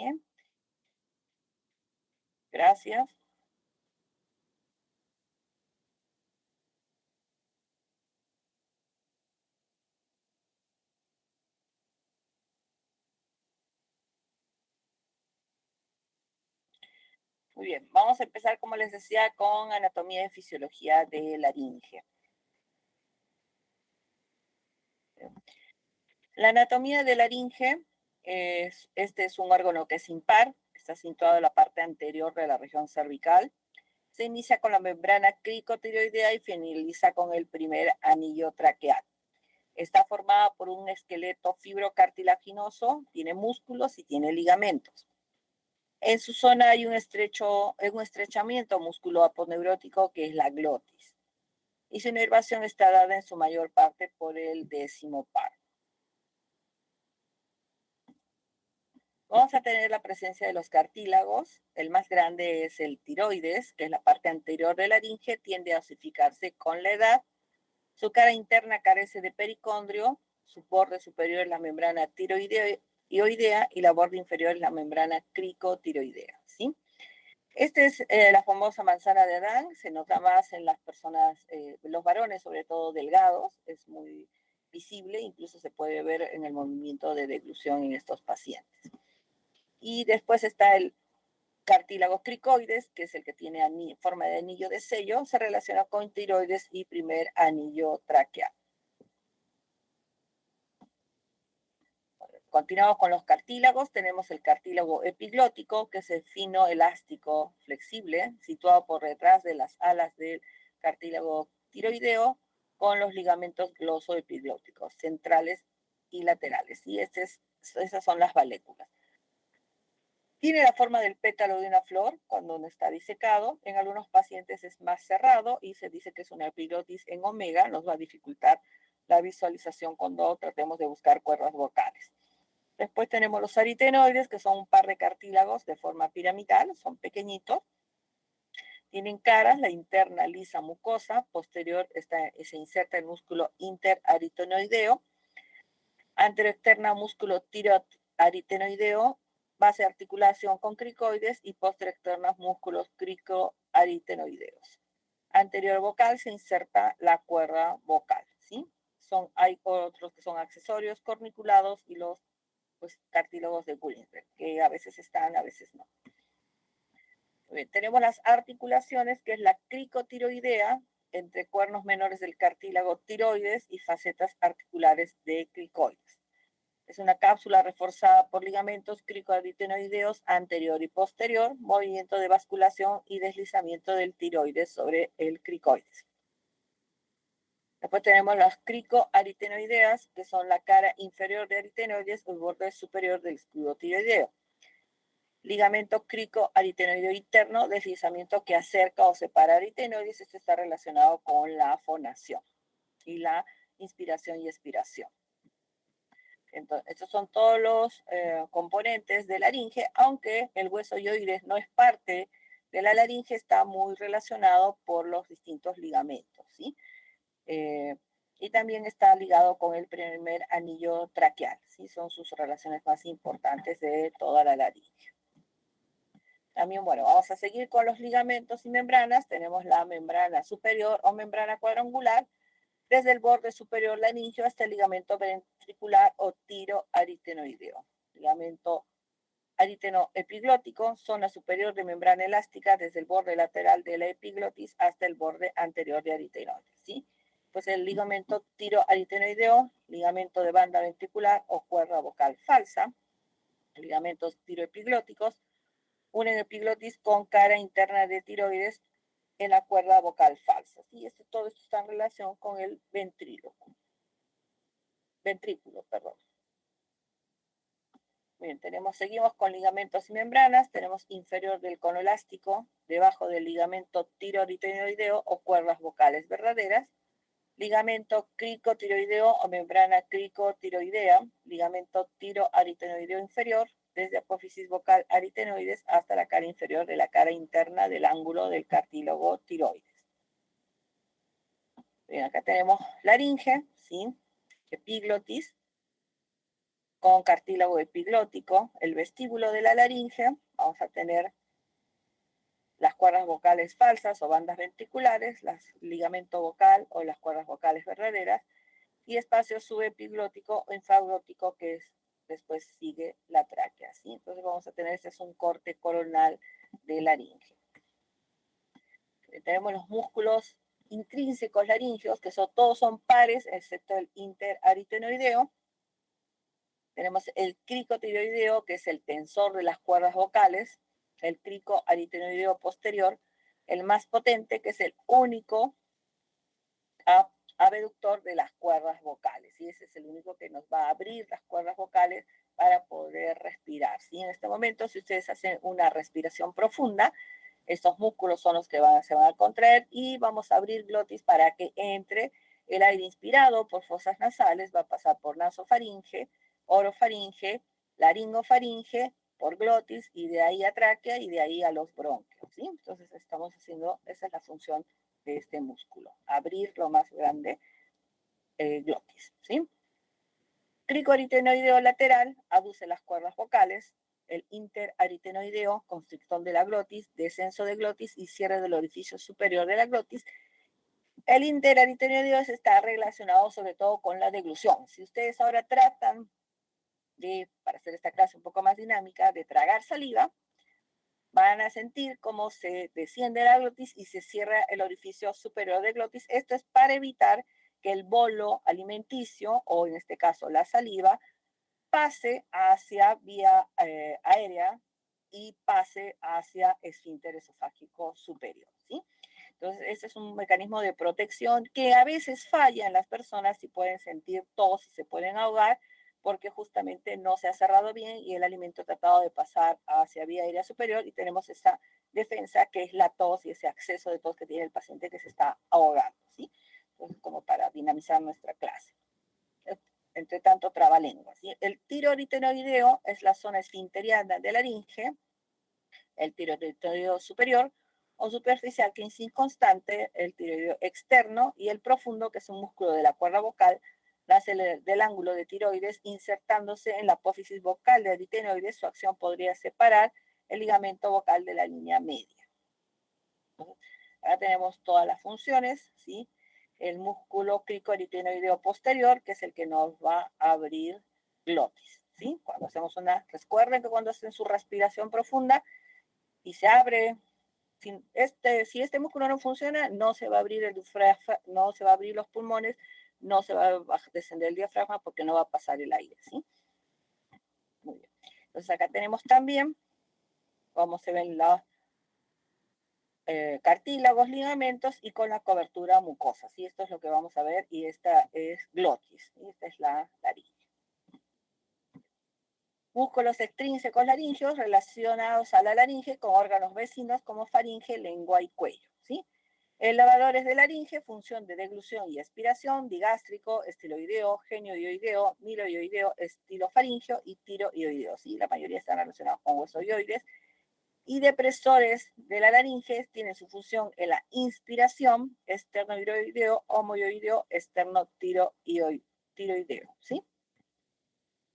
Bien. Gracias. Muy bien, vamos a empezar, como les decía, con anatomía y fisiología de laringe. La anatomía de laringe, este es un órgano que es impar, está situado en la parte anterior de la región cervical. Se inicia con la membrana cricotiroidea y finaliza con el primer anillo traqueal. Está formada por un esqueleto fibrocartilaginoso, tiene músculos y tiene ligamentos. En su zona hay un estrechamiento musculoaponeurótico que es la glotis. Y su inervación está dada en su mayor parte por el décimo par. Vamos a tener la presencia de los cartílagos. El más grande es el tiroides, que es la parte anterior de la laringe, tiende a osificarse con la edad. Su cara interna carece de pericondrio, su borde superior es la membrana tiroidea y la borde inferior es la membrana cricotiroidea, ¿sí? Esta es la famosa manzana de Adán, se nota más en las personas, los varones sobre todo delgados, es muy visible, incluso se puede ver en el movimiento de deglución en estos pacientes. Y después está el cartílago cricoides, que es el que tiene forma de anillo de sello, se relaciona con tiroides y primer anillo traqueal. Continuamos con los cartílagos. Tenemos el cartílago epiglótico, que es el fino elástico flexible, situado por detrás de las alas del cartílago tiroideo, con los ligamentos glosoepiglóticos centrales y laterales. Y esas son las valéculas. Tiene la forma del pétalo de una flor cuando no está disecado. En algunos pacientes es más cerrado y se dice que es una epiglotis en omega. Nos va a dificultar la visualización cuando tratemos de buscar cuerdas vocales. Después tenemos los aritenoides, que son un par de cartílagos de forma piramidal, son pequeñitos. Tienen caras, la interna lisa mucosa, posterior se inserta el músculo interaritenoideo, anteroexterna músculo tiroaritenoideo, base de articulación con cricoides y posteroexternos músculos cricoaritenoideos. Anterior vocal se inserta la cuerda vocal, ¿sí? Hay otros que son accesorios corniculados y los cartílagos de Gullinger, que a veces están, a veces no. Bien, tenemos las articulaciones, que es la cricotiroidea, entre cuernos menores del cartílago tiroides y facetas articulares de cricoides. Es una cápsula reforzada por ligamentos cricoaritenoideos anterior y posterior, movimiento de basculación y deslizamiento del tiroides sobre el cricoides. Después tenemos las cricoaritenoideas, que son la cara inferior de aritenoides o el borde superior del escudo tiroideo. Ligamento cricoaritenoideo interno, deslizamiento que acerca o separa aritenoides. Esto está relacionado con la fonación y la inspiración y expiración. Entonces, estos son todos los componentes de laringe, aunque el hueso hyoides no es parte de la laringe, está muy relacionado por los distintos ligamentos, ¿sí? Y también está ligado con el primer anillo traqueal, ¿sí? Son sus relaciones más importantes de toda la laringe. También, bueno, vamos a seguir con los ligamentos y membranas. Tenemos la membrana superior o membrana cuadrangular, desde el borde superior laringio hasta el ligamento ventricular o tiroaritenoideo. Ligamento aritenoepiglótico, zona superior de membrana elástica, desde el borde lateral de la epiglotis hasta el borde anterior de aritenoides, ¿sí? Pues el ligamento tiroaritenoideo, ligamento de banda ventricular o cuerda vocal falsa, ligamentos tiroepiglóticos, unen epiglotis con cara interna de tiroides en la cuerda vocal falsa. ¿Sí? Todo esto está en relación con el ventrículo. Bien, seguimos con ligamentos y membranas. Tenemos inferior del cono elástico, debajo del ligamento tiroaritenoideo o cuerdas vocales verdaderas, ligamento cricotiroideo o membrana cricotiroidea, ligamento tiroaritenoideo inferior, desde apófisis vocal aritenoides hasta la cara inferior de la cara interna del ángulo del cartílago tiroides. Bien, acá tenemos laringe, ¿sí? Epiglotis. con cartílago epiglótico, el vestíbulo de la laringe. Vamos a tener las cuerdas vocales falsas o bandas ventriculares, el ligamento vocal o las cuerdas vocales verdaderas, y espacio subepiglótico o infraglótico, que es, después sigue la tráquea, ¿sí? Entonces vamos a tener, este es un corte coronal de laringe. Tenemos los músculos intrínsecos laringeos, que todos son pares, excepto el interaritenoideo. Tenemos el cricotiroideo, que es el tensor de las cuerdas vocales, el cricoaritenoideo posterior, el más potente, que es el único abductor de las cuerdas vocales, y ese es el único que nos va a abrir las cuerdas vocales para poder respirar, ¿sí? En este momento, si ustedes hacen una respiración profunda, estos músculos son los que se van a contraer y vamos a abrir glotis para que entre el aire inspirado por fosas nasales, va a pasar por nasofaringe, orofaringe, laringofaringe, por glotis, y de ahí a tráquea y de ahí a los bronquios, ¿sí? Entonces estamos haciendo, esa es la función de este músculo, abrir lo más grande glotis, ¿sí? Cricoaritenoideo lateral aduce las cuerdas vocales, el interaritenoideo, constricción de la glotis, descenso de glotis y cierre del orificio superior de la glotis. El interaritenoideo está relacionado sobre todo con la deglución. Si ustedes ahora tratan de, para hacer esta clase un poco más dinámica, de tragar saliva, van a sentir cómo se desciende la glotis y se cierra el orificio superior de glotis. Esto es para evitar que el bolo alimenticio, o en este caso la saliva, pase hacia vía aérea y pase hacia esfínter esofágico superior, ¿sí? Entonces, este es un mecanismo de protección que a veces falla en las personas, si pueden sentir tos y se pueden ahogar, porque justamente no se ha cerrado bien y el alimento ha tratado de pasar hacia vía aérea superior, y tenemos esta defensa que es la tos y ese acceso de tos que tiene el paciente que se está ahogando, ¿sí? Entonces, como para dinamizar nuestra clase. Entre tanto, trabalenguas, ¿sí? El tiroaritenoideo es la zona esfinteriana de la laringe, el tiroaritenoideo superior o superficial, que es inconstante, el tiroideo externo, y el profundo, que es un músculo de la cuerda vocal, nace del ángulo de tiroides, insertándose en la apófisis vocal de aritenoides. Su acción podría separar el ligamento vocal de la línea media. Entonces, ahora tenemos todas las funciones, ¿sí? El músculo cricoaritenoideo posterior, que es el que nos va a abrir glotis, ¿sí? Cuando hacemos recuerden que cuando hacen su respiración profunda y se abre, si este músculo no funciona, no se va a abrir el diafragma, no se va a abrir los pulmones, no se va a descender el diafragma porque no va a pasar el aire, ¿sí? Muy bien. Entonces acá tenemos también cómo se ven los cartílagos, ligamentos y con la cobertura mucosa, ¿sí? Esto es lo que vamos a ver, y esta es glotis, ¿sí? Esta es la laringe. Músculos extrínsecos laringeos relacionados a la laringe con órganos vecinos como faringe, lengua y cuello, ¿sí? Elevadores de laringe, función de deglución y expiración, digástrico, estiloideo, genioioideo, miloioideo, estilofaringeo y tiroioideo, ¿sí? La mayoría están relacionados con huesoioides. Y depresores de la laringe tienen su función en la inspiración, esternotiroideo, homoioideo, esternotiroideo, ¿sí?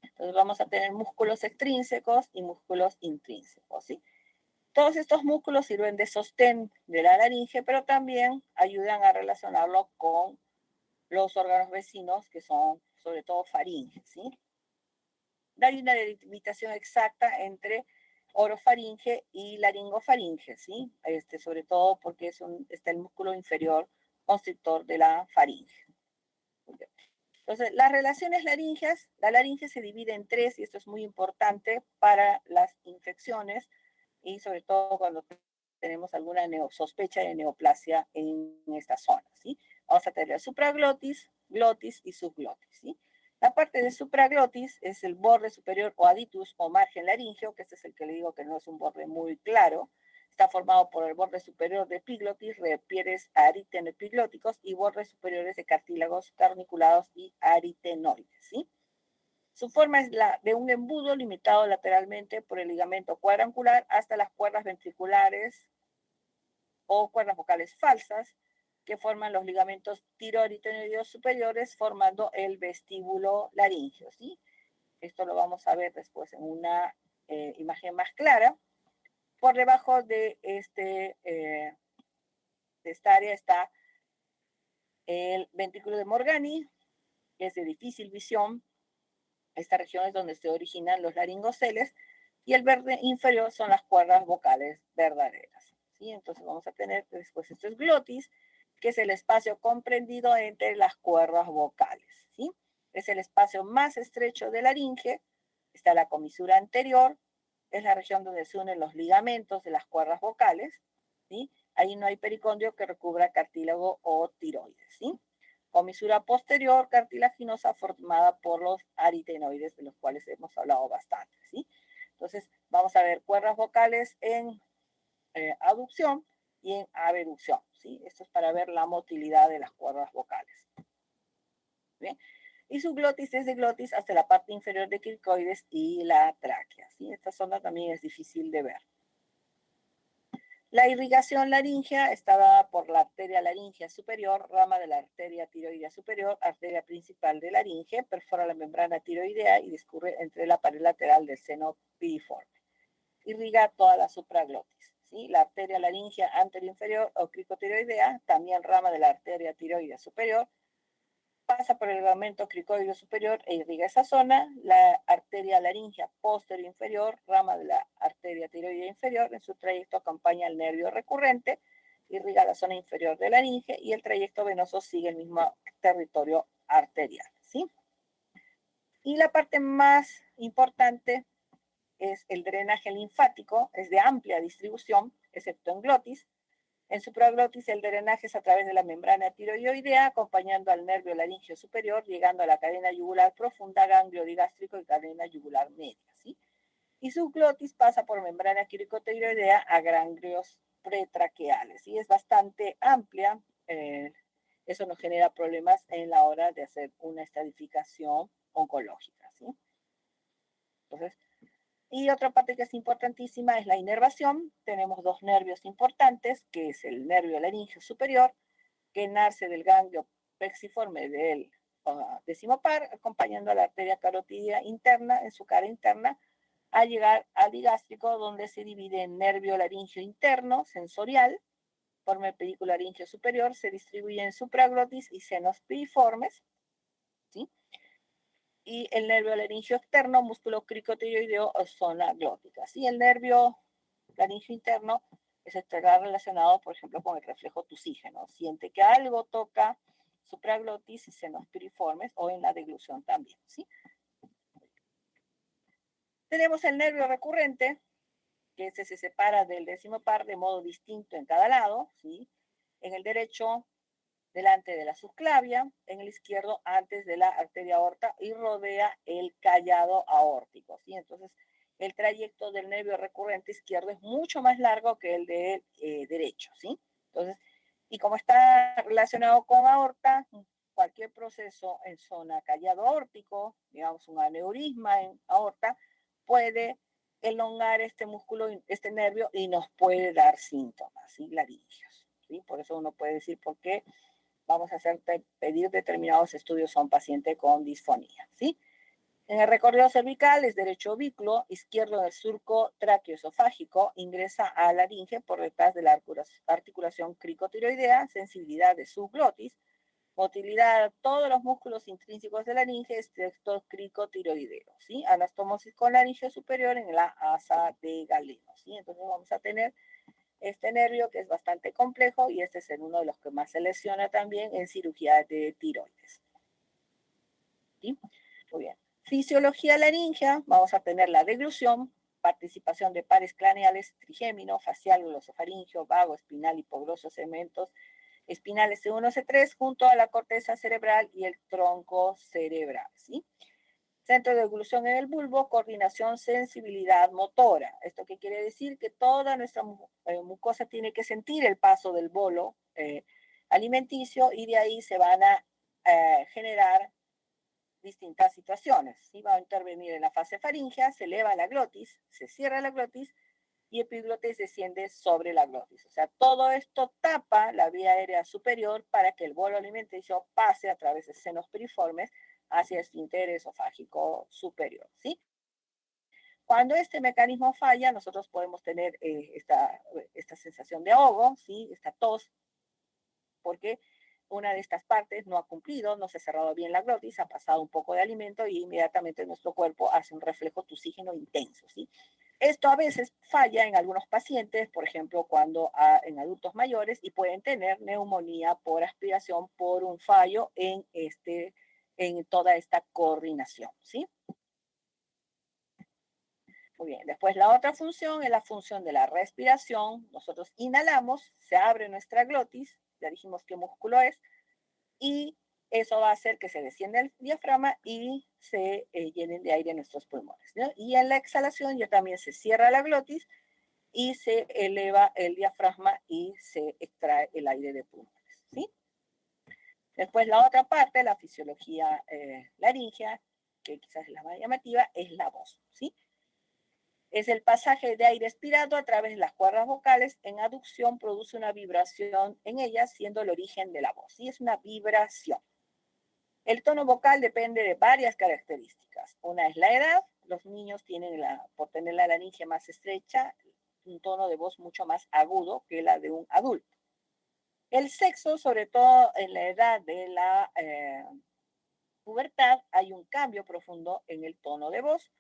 Entonces vamos a tener músculos extrínsecos y músculos intrínsecos, ¿sí? Todos estos músculos sirven de sostén de la laringe, pero también ayudan a relacionarlo con los órganos vecinos, que son sobre todo faringe, ¿sí? No hay una delimitación exacta entre orofaringe y laringofaringe, ¿sí? Sobre todo porque está el músculo inferior constrictor de la faringe. Entonces, las relaciones laringeas, la laringe se divide en tres, y esto es muy importante para las infecciones y sobre todo cuando tenemos alguna sospecha de neoplasia en esta zona, ¿sí? Vamos a tener supraglotis, glotis y subglotis, ¿sí? La parte de supraglotis es el borde superior o aditus o margen laríngeo, que este es el que le digo que no es un borde muy claro. Está formado por el borde superior de epiglotis, repieres aritenoepiglóticos y bordes superiores de cartílagos carniculados y aritenoides, ¿sí? Su forma es la de un embudo limitado lateralmente por el ligamento cuadrangular hasta las cuerdas ventriculares o cuerdas vocales falsas, que forman los ligamentos tiroaritenoideos superiores, formando el vestíbulo laríngeo, ¿sí? Esto lo vamos a ver después en una imagen más clara. Por debajo de esta área está el ventrículo de Morgani, que es de difícil visión. Esta región es donde se originan los laringoceles, y el verde inferior son las cuerdas vocales verdaderas. ¿Sí? Entonces vamos a tener después esto es glotis, que es el espacio comprendido entre las cuerdas vocales. ¿Sí? Es el espacio más estrecho de la laringe. Está la comisura anterior, es la región donde se unen los ligamentos de las cuerdas vocales. ¿Sí? Ahí no hay pericondrio que recubra cartílago o tiroides. ¿Sí? Comisura posterior cartilaginosa formada por los aritenoides, de los cuales hemos hablado bastante. ¿Sí? Entonces, vamos a ver cuerdas vocales en aducción y en abducción. ¿Sí? Esto es para ver la motilidad de las cuerdas vocales. ¿Bien? Y su glotis es de glotis hasta la parte inferior de cricoides y la tráquea. ¿Sí? Esta zona también es difícil de ver. La irrigación laríngea está dada por la arteria laríngea superior, rama de la arteria tiroidea superior, arteria principal de laringe, perfora la membrana tiroidea y discurre entre la pared lateral del seno piriforme. Irriga toda la supraglotis. ¿Sí? La arteria laríngea anteroinferior o cricotiroidea, también rama de la arteria tiroidea superior, pasa por el ligamento cricoideo superior e irriga esa zona. La arteria laríngea posterior inferior, rama de la arteria tiroidea inferior, en su trayecto acompaña el nervio recurrente, irriga la zona inferior de la laringe y el trayecto venoso sigue el mismo territorio arterial. ¿Sí? Y la parte más importante es el drenaje linfático, es de amplia distribución, excepto en glotis. En supraglotis el drenaje es a través de la membrana tiroidea, acompañando al nervio laríngeo superior, llegando a la cadena yugular profunda, ganglio digástrico y cadena yugular media. ¿Sí? Y subglotis pasa por membrana cricotiroidea a ganglios pretraqueales. Y es bastante amplia. Eso nos genera problemas en la hora de hacer una estratificación oncológica. ¿Sí? Entonces, y otra parte que es importantísima es la inervación. Tenemos dos nervios importantes, que es el nervio laríngeo superior, que nace del ganglio plexiforme del décimo par, acompañando a la arteria carotidia interna, en su cara interna, al llegar al digástrico, donde se divide en nervio laríngeo interno, sensorial, forma el pedículo laríngeo superior, se distribuye en supraglotis y senos piriformes, ¿sí? Y el nervio laríngeo externo, músculo cricotiroideo o zona glótica. ¿Sí? El nervio laríngeo interno estará relacionado, por ejemplo, con el reflejo tusígeno. Siente que algo toca supraglotis y senos piriformes o en la deglución también. ¿Sí? Tenemos el nervio recurrente, que se separa del décimo par de modo distinto en cada lado. ¿Sí? En el derecho, delante de la subclavia, en el izquierdo antes de la arteria aorta y rodea el callado aórtico. ¿Sí? Entonces, el trayecto del nervio recurrente izquierdo es mucho más largo que el de derecho. ¿Sí? Entonces, y como está relacionado con aorta, cualquier proceso en zona callado aórtico, digamos un aneurisma en aorta, puede elongar este músculo, este nervio y nos puede dar síntomas, ¿sí? Laringios. ¿Sí? Por eso uno puede decir por qué vamos a pedir determinados estudios a un paciente con disfonía, ¿sí? En el recorrido cervical es derecho oblicuo, izquierdo del surco tráqueo-esofágico, ingresa a la laringe por detrás de la articulación cricotiroidea, sensibilidad de subglotis, motilidad a todos los músculos intrínsecos de la laringe, excepto cricotiroideo, ¿sí? Anastomosis con laringe superior en la asa de Galeno, ¿sí? Entonces vamos a tener este nervio que es bastante complejo y este es uno de los que más se lesiona también en cirugía de tiroides. ¿Sí? Muy bien. Fisiología laringea, vamos a tener la deglución, participación de pares craneales, trigémino, facial, glosofaringeo, vago, espinal, hipoglossos, segmentos espinales C1, C3, junto a la corteza cerebral y el tronco cerebral, ¿sí? Centro de deglución en el bulbo, coordinación, sensibilidad motora. ¿Esto qué quiere decir? Que toda nuestra mucosa tiene que sentir el paso del bolo alimenticio y de ahí se van a generar distintas situaciones. ¿Sí? Va a intervenir en la fase faríngea, se eleva la glotis, se cierra la glotis y epiglotis desciende sobre la glotis. O sea, todo esto tapa la vía aérea superior para que el bolo alimenticio pase a través de senos piriformes hacia el esfínter esofágico superior, ¿sí? Cuando este mecanismo falla, nosotros podemos tener esta sensación de ahogo, ¿sí? Esta tos, porque una de estas partes no ha cumplido, no se ha cerrado bien la glotis, ha pasado un poco de alimento y inmediatamente nuestro cuerpo hace un reflejo tusígeno intenso, ¿sí? Esto a veces falla en algunos pacientes, por ejemplo, en adultos mayores, y pueden tener neumonía por aspiración por un fallo en toda esta coordinación, ¿sí? Muy bien, después la otra función es la función de la respiración. Nosotros inhalamos, se abre nuestra glotis, ya dijimos qué músculo es, y eso va a hacer que se descienda el diafragma y se llenen de aire nuestros pulmones, ¿no? Y en la exhalación ya también se cierra la glotis y se eleva el diafragma y se extrae el aire de pulmones, ¿sí? Después la otra parte, la fisiología laringea, que quizás es la más llamativa, es la voz, ¿sí? Es el pasaje de aire expirado a través de las cuerdas vocales. En aducción produce una vibración en ellas, siendo el origen de la voz. Y es una vibración. El tono vocal depende de varias características. Una es la edad. Los niños tienen, por tener la laringe más estrecha, un tono de voz mucho más agudo que la de un adulto. El sexo, sobre todo en la edad de la pubertad, hay un cambio profundo en el tono de voz.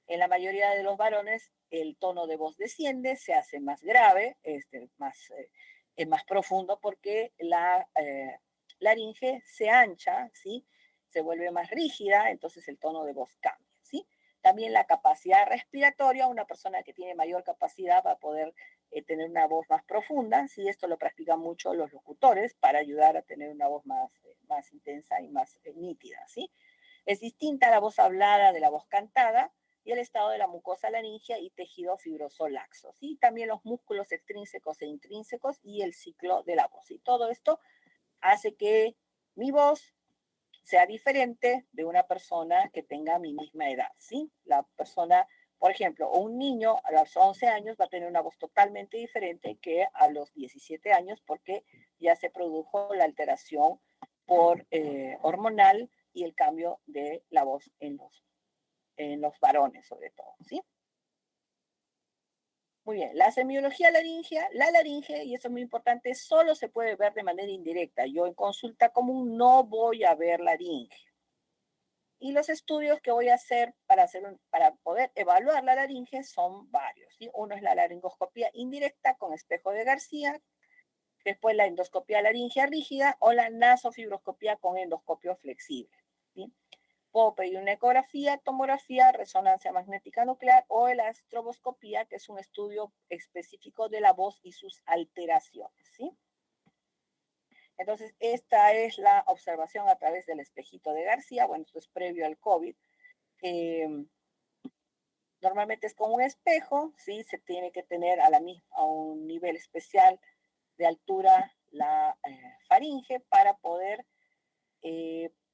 En la mayoría de los varones, el tono de voz desciende, se hace más grave, es más profundo porque la laringe se ancha, ¿sí? Se vuelve más rígida, entonces el tono de voz cambia, ¿sí? También la capacidad respiratoria, una persona que tiene mayor capacidad va a poder tener una voz más profunda, ¿sí? Esto lo practican mucho los locutores para ayudar a tener una voz más intensa y más nítida, ¿sí? Es distinta la voz hablada de la voz cantada y el estado de la mucosa laringea y tejido fibroso laxo, ¿sí? También los músculos extrínsecos e intrínsecos y el ciclo de la voz. Y todo esto hace que mi voz sea diferente de una persona que tenga mi misma edad, ¿sí? La persona, por ejemplo, un niño a los 11 años va a tener una voz totalmente diferente que a los 17 años porque ya se produjo la alteración hormonal y el cambio de la voz en los varones, sobre todo, ¿sí? Muy bien, la semiología laringea, la laringe, y eso es muy importante, solo se puede ver de manera indirecta. Yo en consulta común no voy a ver laringe. Y los estudios que voy a hacer para poder evaluar la laringe son varios, ¿sí? Uno es la laringoscopía indirecta con espejo de García, después la endoscopía laringea rígida o la nasofibroscopía con endoscopio flexible, ¿sí? Puedo pedir una ecografía, tomografía, resonancia magnética nuclear o la estroboscopía, que es un estudio específico de la voz y sus alteraciones, ¿sí? Entonces, esta es la observación a través del espejito de García. Bueno, esto es previo al COVID. Eh, Normalmente es con un espejo, ¿sí? Se tiene que tener a un nivel especial de altura la faringe para poder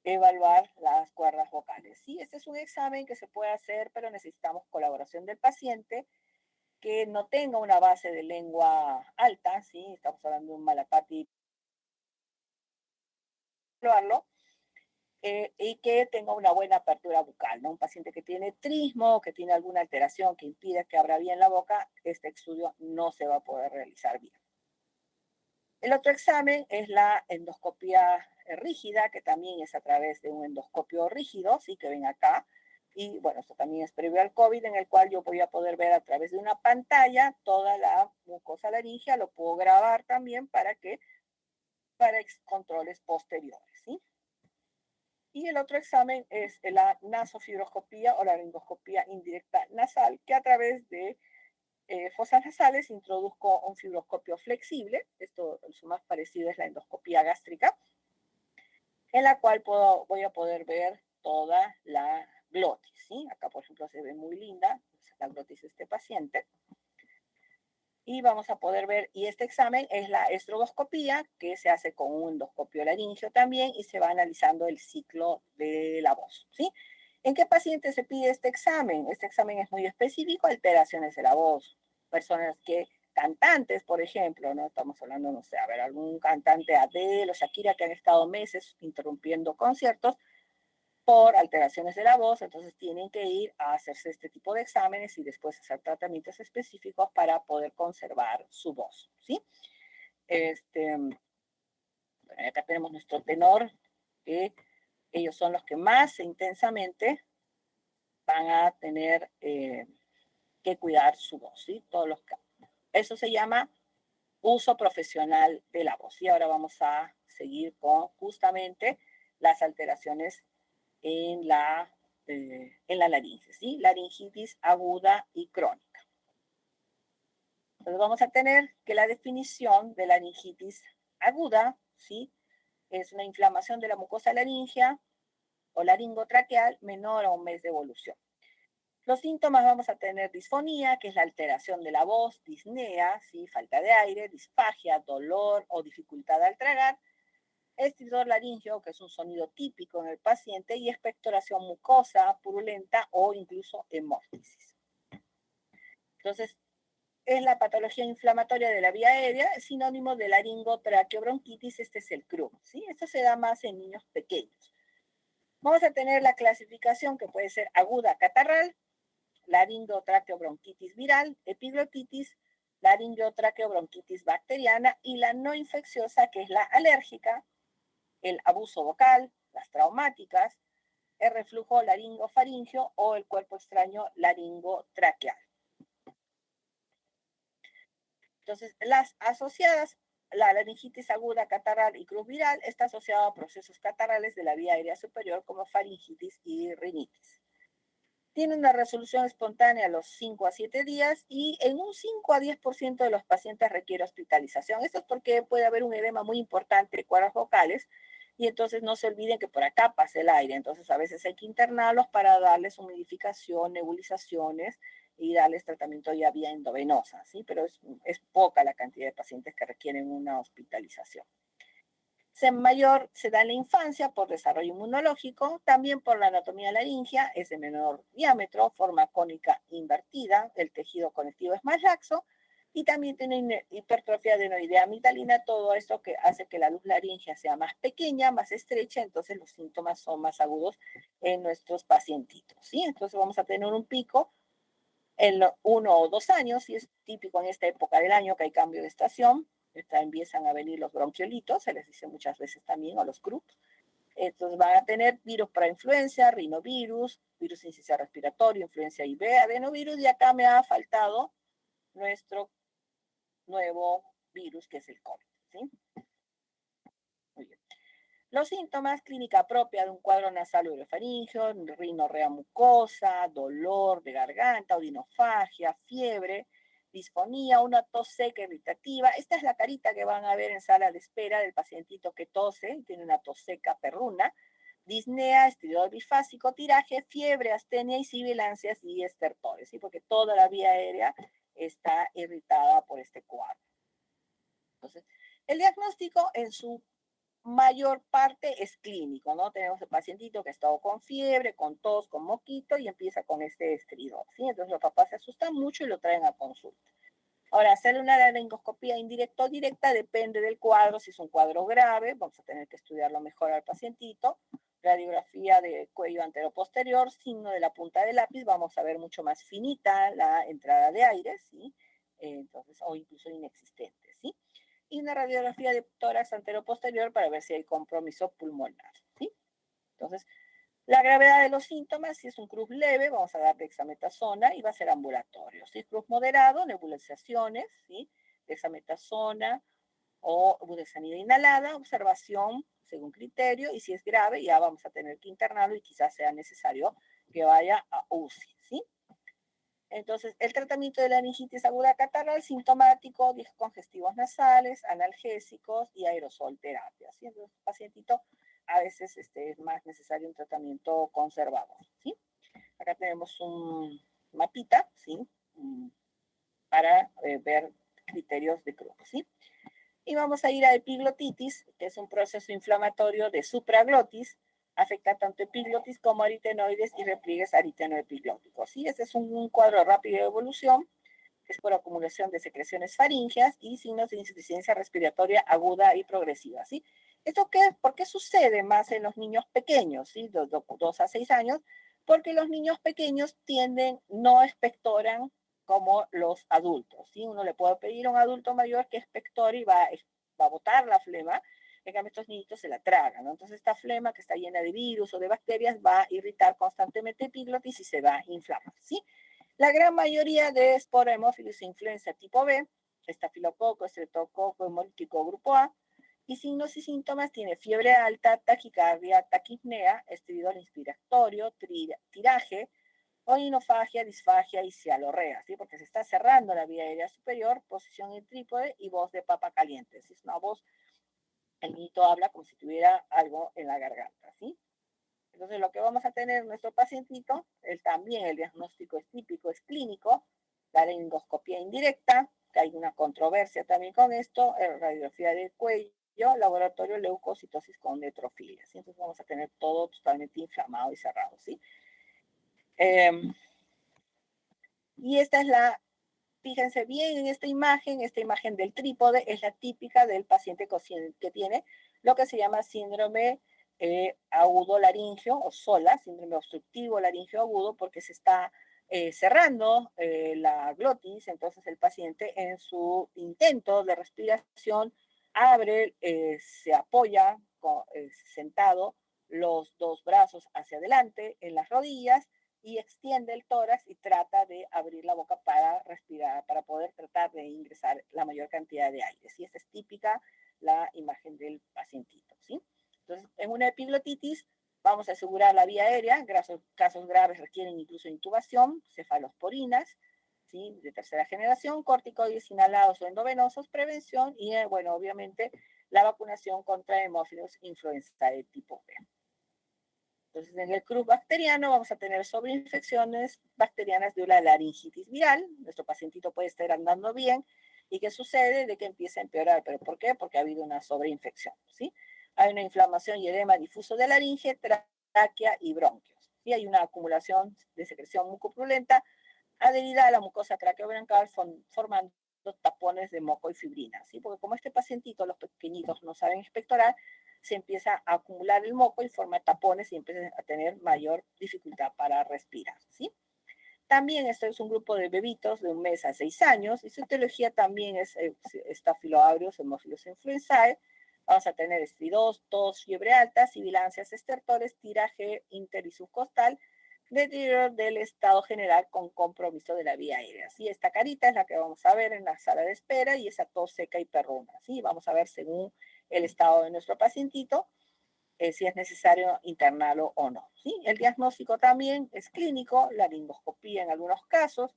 evaluar las cuerdas vocales. Sí, este es un examen que se puede hacer, pero necesitamos colaboración del paciente que no tenga una base de lengua alta, ¿sí? Estamos hablando de un malapati, evaluarlo, y que tenga una buena apertura bucal, ¿no? Un paciente que tiene trismo, que tiene alguna alteración que impide que abra bien la boca, este estudio no se va a poder realizar bien. El otro examen es la endoscopia rígida, que también es a través de un endoscopio rígido, sí, que ven acá. Y bueno, esto también es previo al COVID, en el cual yo voy a poder ver a través de una pantalla toda la mucosa laringea, lo puedo grabar también para controles posteriores, ¿sí? Y el otro examen es la nasofibroscopía o la laringoscopía indirecta nasal, que a través de fosas nasales introduzco un fibroscopio flexible, esto su más parecido es la endoscopía gástrica, en la cual voy a poder ver toda la glotis, ¿sí? Acá, por ejemplo, se ve muy linda la glotis de este paciente. Y vamos a poder ver, y este examen es la estroboscopía, que se hace con un endoscopio laringio también, y se va analizando el ciclo de la voz, ¿sí? ¿En qué paciente se pide este examen? Este examen es muy específico, alteraciones de la voz, personas cantantes, por ejemplo, ¿no? Estamos hablando, no sé, a ver, algún cantante Adele o Shakira que han estado meses interrumpiendo conciertos, por alteraciones de la voz, entonces tienen que ir a hacerse este tipo de exámenes y después hacer tratamientos específicos para poder conservar su voz, ¿sí? Bueno, acá tenemos nuestro tenor, que ellos son los que más intensamente van a tener que cuidar su voz, ¿sí? Todos los casos. Eso se llama uso profesional de la voz. Y ahora vamos a seguir con justamente las alteraciones en la laringe, ¿sí? Laringitis aguda y crónica. Entonces vamos a tener que la definición de laringitis aguda, ¿sí? Es una inflamación de la mucosa laringea o laringotraqueal menor a un mes de evolución. Los síntomas vamos a tener disfonía, que es la alteración de la voz, disnea, ¿sí? Falta de aire, disfagia, dolor o dificultad al tragar, estridor laríngeo, que es un sonido típico en el paciente, y expectoración mucosa, purulenta o incluso hemóstasis. Entonces, es la patología inflamatoria de la vía aérea, sinónimo de laringotraqueobronquitis, este es el CRUM, ¿sí? Esto se da más en niños pequeños. Vamos a tener la clasificación que puede ser aguda catarral, laringotraqueobronquitis viral, epiglotitis, laringotraqueobronquitis bacteriana y la no infecciosa, que es la alérgica, el abuso vocal, las traumáticas, el reflujo laringofaringeo o el cuerpo extraño laringotraqueal. Entonces, las asociadas, la laringitis aguda catarral y cruz viral está asociada a procesos catarrales de la vía aérea superior como faringitis y rinitis. Tiene una resolución espontánea a los 5 a 7 días y en un 5 a 10% de los pacientes requiere hospitalización. Esto es porque puede haber un edema muy importante de cuerdas vocales y entonces no se olviden que por acá pasa el aire. Entonces a veces hay que internarlos para darles humidificación, nebulizaciones y darles tratamiento ya vía endovenosa, ¿sí? Pero es poca la cantidad de pacientes que requieren una hospitalización. Mayor se da en la infancia por desarrollo inmunológico, también por la anatomía laringea, es de menor diámetro, forma cónica invertida, el tejido conectivo es más laxo y también tiene hipertrofia adenoidea amitalina, todo esto que hace que la luz laringea sea más pequeña, más estrecha, entonces los síntomas son más agudos en nuestros pacientitos, ¿sí? Entonces vamos a tener un pico en 1 o 2 años, y es típico en esta época del año que hay cambio de estación, empiezan a venir los bronquiolitos, se les dice muchas veces también, o los CRUP. Entonces van a tener virus para influenza, rinovirus, virus sincicial respiratorio, influenza IV, adenovirus, y acá me ha faltado nuestro nuevo virus, que es el COVID, ¿sí? Muy bien. Los síntomas: clínica propia de un cuadro nasal orofaríngeo, rinorrea mucosa, dolor de garganta, odinofagia, fiebre, disfonía, una tos seca irritativa. Esta es la carita que van a ver en sala de espera del pacientito que tose, tiene una tos seca perruna, disnea, estridor bifásico, tiraje, fiebre, astenia y sibilancias y estertores, ¿sí? Porque toda la vía aérea está irritada por este cuadro. Entonces, el diagnóstico en su mayor parte es clínico, ¿no? Tenemos el pacientito que ha estado con fiebre, con tos, con moquito y empieza con este estridor, ¿sí? Entonces los papás se asustan mucho y lo traen a consulta. Ahora, hacerle una laringoscopía indirecta o directa depende del cuadro. Si es un cuadro grave, vamos a tener que estudiarlo mejor al pacientito. Radiografía de cuello anteroposterior, signo de la punta del lápiz, vamos a ver mucho más finita la entrada de aire, ¿sí? Entonces, o incluso inexistente, ¿sí? Y una radiografía de tórax anteroposterior para ver si hay compromiso pulmonar, ¿sí? Entonces, la gravedad de los síntomas: si es un cruz leve, vamos a dar dexametasona y va a ser ambulatorio. Si es cruz moderado, nebulizaciones, ¿sí? Dexametasona o budesonida inhalada, observación según criterio, y si es grave ya vamos a tener que internarlo y quizás sea necesario que vaya a UCI, ¿sí? Entonces, el tratamiento de la laringitis aguda catarral sintomático, congestivos nasales, analgésicos y aerosol terapia, ¿sí? Entonces, el pacientito a veces es más necesario un tratamiento conservador, ¿sí? Acá tenemos un mapita, ¿sí? Para ver criterios de grupo, ¿sí? Y vamos a ir a epiglotitis, que es un proceso inflamatorio de supraglotis, afecta tanto epiglotis como aritenoides y repliegues aritenoepiglóticos, ¿sí? Este es un cuadro rápido de evolución, que es por acumulación de secreciones faríngeas y signos de insuficiencia respiratoria aguda y progresiva, ¿sí? ¿Por qué sucede más en los niños pequeños, ¿sí? 2 a 6 años? Porque los niños pequeños no expectoran como los adultos, ¿sí? Uno le puede pedir a un adulto mayor que expectore y va a botar la flema, en cambio estos niñitos se la tragan, ¿no? Entonces esta flema que está llena de virus o de bacterias va a irritar constantemente epiglotis y se va a inflamar, ¿sí? La gran mayoría de Spora Haemophilus influenza tipo B, estafilococo, estreptococo, hemolítico grupo A, y signos y síntomas tiene fiebre alta, taquicardia, taquipnea, estridor inspiratorio, tiraje, orinofagia, disfagia y cialorrea, ¿sí? Porque se está cerrando la vía aérea superior, posición en trípode y voz de papa caliente. Si es una voz, el niñito habla como si tuviera algo en la garganta, ¿sí? Entonces, lo que vamos a tener en nuestro pacientito, también el diagnóstico es típico, es clínico, la laringoscopía indirecta, que hay una controversia también con esto, radiografía del cuello, laboratorio leucocitosis con neutrofilia, ¿sí? Entonces vamos a tener todo totalmente inflamado y cerrado, ¿sí? Y fíjense bien en esta imagen del trípode es la típica del paciente que tiene lo que se llama síndrome agudo laringio o SOLA, síndrome obstructivo laringio agudo, porque se está cerrando la glotis, entonces el paciente en su intento de respiración abre, se apoya sentado los dos brazos hacia adelante en las rodillas y extiende el tórax y trata de abrir la boca para respirar, para poder tratar de ingresar la mayor cantidad de aire. ¿Sí? Esta es típica la imagen del pacientito, ¿sí? Entonces, en una epiglotitis vamos a asegurar la vía aérea, casos graves requieren incluso intubación, cefalosporinas, ¿sí? De tercera generación, corticoides inhalados o endovenosos, prevención y, bueno, obviamente la vacunación contra hemófilos influenzae tipo B. Entonces, en el cruz bacteriano vamos a tener sobreinfecciones bacterianas de una laringitis viral. Nuestro pacientito puede estar andando bien. ¿Y qué sucede? De que empieza a empeorar. ¿Pero por qué? Porque ha habido una sobreinfección, ¿sí? Hay una inflamación y edema difuso de laringe, tráquea y bronquios. ¿Sí? Hay una acumulación de secreción mucopurulenta adherida a la mucosa traqueobroncal formando tapones de moco y fibrina, ¿sí? Porque como este pacientito, los pequeñitos no saben expectorar, se empieza a acumular el moco y forma tapones y empieza a tener mayor dificultad para respirar, ¿sí? También esto es un grupo de bebitos de 1 mes a 6 años y su etiología también es Staphyloaureus Haemophilus influenzae. Vamos a tener estridor, tos, fiebre alta, sibilancias, estertores, tiraje inter y subcostal, deterioro del estado general con compromiso de la vía aérea. ¿Sí? Esta carita es la que vamos a ver en la sala de espera y esa tos seca y perruna. ¿Sí? Vamos a ver según el estado de nuestro pacientito si es necesario internarlo o no. ¿Sí? El diagnóstico también es clínico, la laringoscopía en algunos casos,